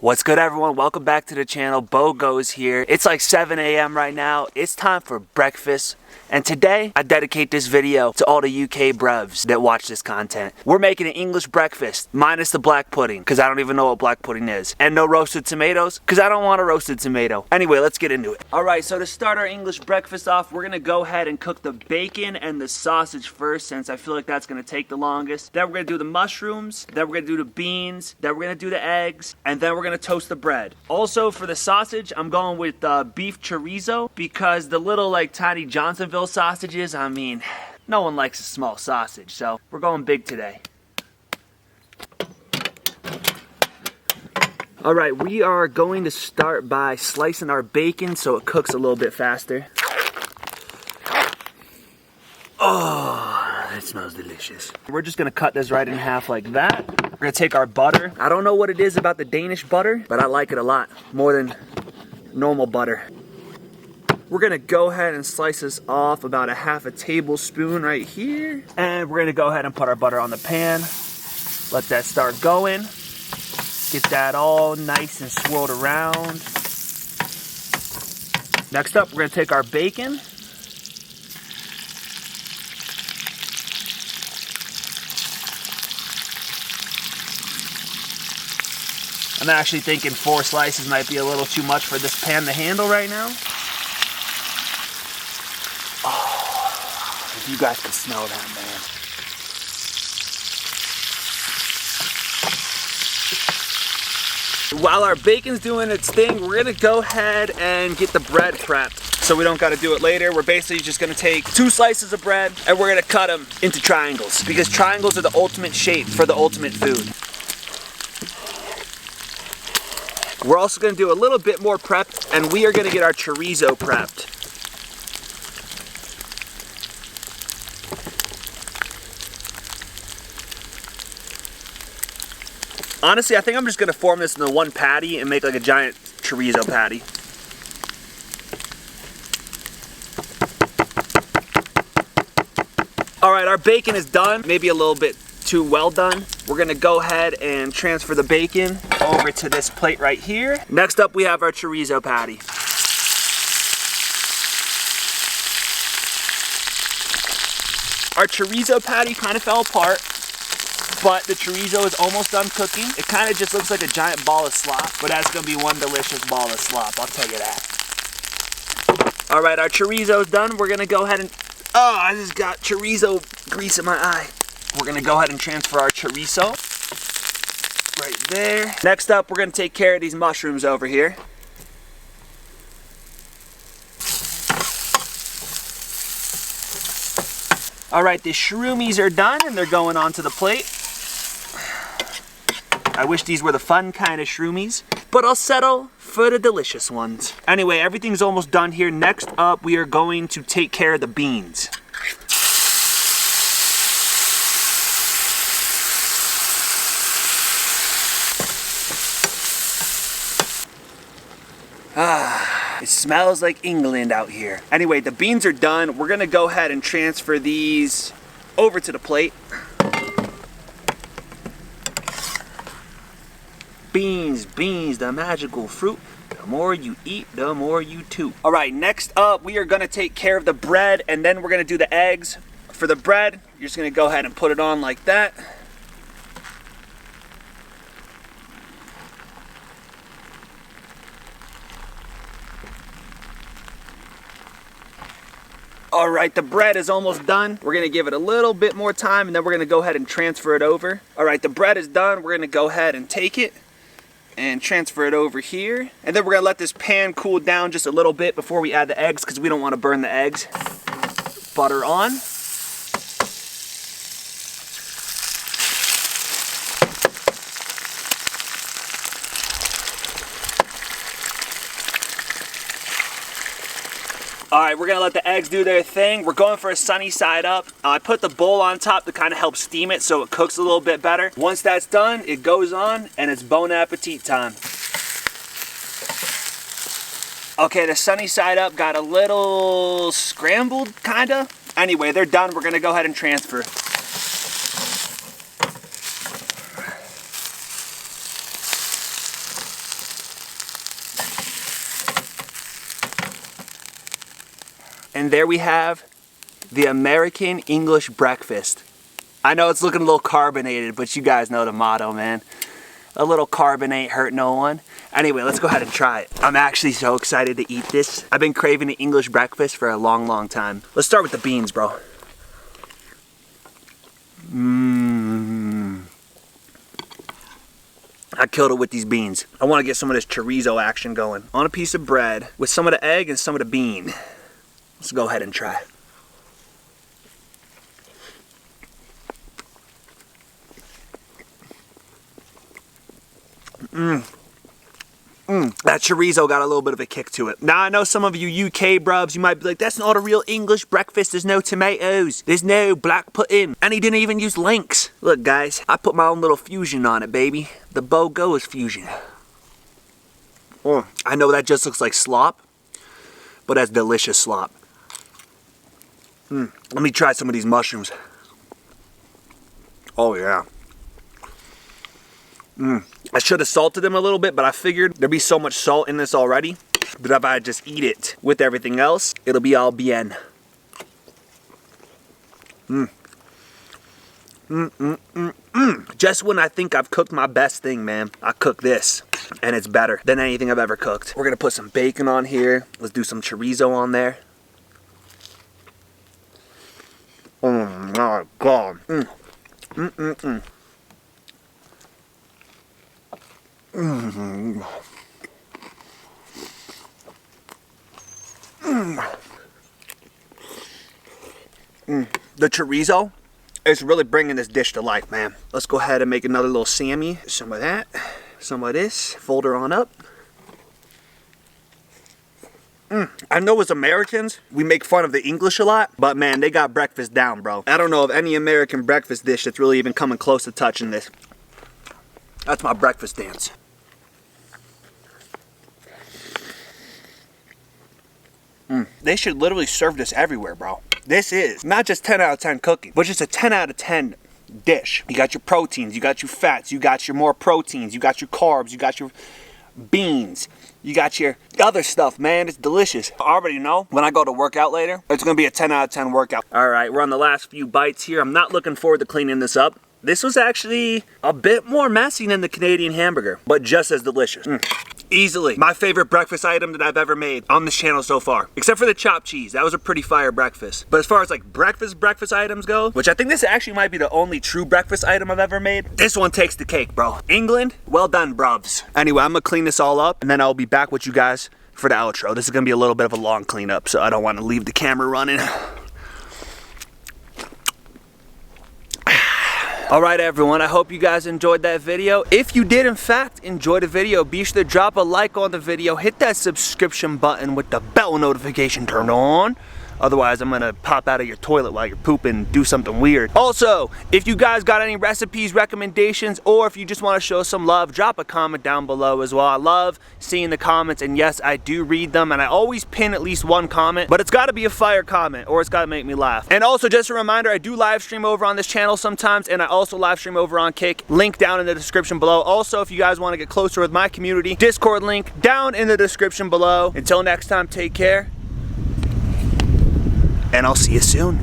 What's good, everyone? Welcome back to the channel. Beau goes here. It's like 7 a.m. right now. It's time for breakfast. And today, I dedicate this video to all the UK bruvs that watch this content. We're making an English breakfast, minus the black pudding, because I don't even know what black pudding is. And no roasted tomatoes, because I don't want a roasted tomato. Anyway, let's get into it. Alright, so to start our English breakfast off, we're going to go ahead and cook the bacon and the sausage first, since I feel like that's going to take the longest. Then we're going to do the mushrooms, then we're going to do the beans, then we're going to do the eggs, and then we're going to toast the bread. Also, for the sausage, I'm going with beef chorizo, because the little, like, tiny Johnsonville sausages, I mean, no one likes a small sausage, so we're going big today. Alright, we are going to start by slicing our bacon so it cooks a little bit faster. Oh, it smells delicious. We're just going to cut this right in half like that. We're going to take our butter. I don't know what it is about the Danish butter, but I like it a lot, more than normal butter. We're gonna go ahead and slice this off about a half a tablespoon right here. And we're gonna go ahead and put our butter on the pan. Let that start going. Get that all nice and swirled around. Next up, we're gonna take our bacon. I'm actually thinking 4 slices might be a little too much for this pan to handle right now. You guys can smell that, man. While our bacon's doing its thing, we're gonna go ahead and get the bread prepped so we don't gotta do it later. We're basically just gonna take 2 slices of bread and we're gonna cut them into triangles, because triangles are the ultimate shape for the ultimate food. We're also gonna do a little bit more prep, and we are gonna get our chorizo prepped. Honestly, I think I'm just going to form this into one patty and make like a giant chorizo patty. Alright, our bacon is done. Maybe a little bit too well done. We're going to go ahead and transfer the bacon over to this plate right here. Next up, we have our chorizo patty. Our chorizo patty kind of fell apart, but the chorizo is almost done cooking. It kind of just looks like a giant ball of slop, but that's going to be one delicious ball of slop, I'll tell you that. Alright, our chorizo is done. We're going to go ahead and... Oh, I just got chorizo grease in my eye. We're going to go ahead and transfer our chorizo right there. Next up, we're going to take care of these mushrooms over here. Alright, the shroomies are done and they're going onto the plate. I wish these were the fun kind of shroomies, but I'll settle for the delicious ones. Anyway, everything's almost done here. Next up, we are going to take care of the beans. It smells like England out here. Anyway, the beans are done. We're gonna go ahead and transfer these over to the plate. Beans, the magical fruit. The more you eat, the more you toot. All right, next up, we are gonna take care of the bread, and then we're gonna do the eggs. For the bread, you're just gonna go ahead and put it on like that. Alright, the bread is almost done. We're going to give it a little bit more time and then we're going to go ahead and transfer it over. Alright, the bread is done. We're going to go ahead and take it and transfer it over here. And then we're going to let this pan cool down just a little bit before we add the eggs, because we don't want to burn the eggs. Butter on. Alright, we're going to let the eggs do their thing. We're going for a sunny side up. I put the bowl on top to kind of help steam it so it cooks a little bit better. Once that's done, it goes on and it's bon appetit time. Okay, the sunny side up got a little scrambled, kind of. Anyway, they're done. We're going to go ahead and transfer. And there we have the American English breakfast. I know it's looking a little carbonated, but you guys know the motto, man. A little carbon ain't hurt no one. Anyway, let's go ahead and try it. I'm actually so excited to eat this. I've been craving an English breakfast for a long, long time. Let's start with the beans, bro. I killed it with these beans. I want to get some of this chorizo action going. On a piece of bread with some of the egg and some of the bean. Let's go ahead and try. That chorizo got a little bit of a kick to it. Now I know some of you UK brubs, you might be like, that's not a real English breakfast. There's no tomatoes. There's no black pudding. And he didn't even use links. Look guys, I put my own little fusion on it, baby. The Beau Goes fusion. I know that just looks like slop, but that's delicious slop. Let me try some of these mushrooms. Oh yeah. I should have salted them a little bit, but I figured there'd be so much salt in this already that if I just eat it with everything else, it'll be all bien. Just when I think I've cooked my best thing, man, I cook this, and it's better than anything I've ever cooked. We're gonna put some bacon on here. Let's do some chorizo on there. Oh my God. The chorizo is really bringing this dish to life, man. Let's go ahead and make another little Sammy. Some of that, some of this. Fold her on up. I know as Americans, we make fun of the English a lot, but man, they got breakfast down, bro. I don't know of any American breakfast dish that's really even coming close to touching this. That's my breakfast dance. They should literally serve this everywhere, bro. This is not just 10 out of 10 cooking, but just a 10 out of 10 dish. You got your proteins, you got your fats, you got your more proteins, you got your carbs, you got your beans, you got your other stuff, man. It's delicious. I already know when I go to work out later, it's gonna be a 10 out of 10 workout. All right, we're on the last few bites here. I'm not looking forward to cleaning this up. This was actually a bit more messy than the Canadian hamburger, but just as delicious. Easily my favorite breakfast item that I've ever made on this channel so far. Except for the chopped cheese. That was a pretty fire breakfast. But as far as like breakfast items go, which I think this actually might be the only true breakfast item I've ever made, this one takes the cake, bro. England, well done, bruvs. Anyway, I'm gonna clean this all up and then I'll be back with you guys for the outro. This is gonna be a little bit of a long cleanup, so I don't want to leave the camera running. Alright everyone, I hope you guys enjoyed that video. If you did in fact enjoy the video, be sure to drop a like on the video, hit that subscription button with the bell notification turned on. Otherwise, I'm gonna pop out of your toilet while you're pooping and do something weird. Also, if you guys got any recipes, recommendations, or if you just wanna show some love, drop a comment down below as well. I love seeing the comments, and yes, I do read them, and I always pin at least one comment, but it's gotta be a fire comment, or it's gotta make me laugh. And also, just a reminder, I do live stream over on this channel sometimes, and I also live stream over on Kick. Link down in the description below. Also, if you guys wanna get closer with my community, Discord link down in the description below. Until next time, take care. And I'll see you soon.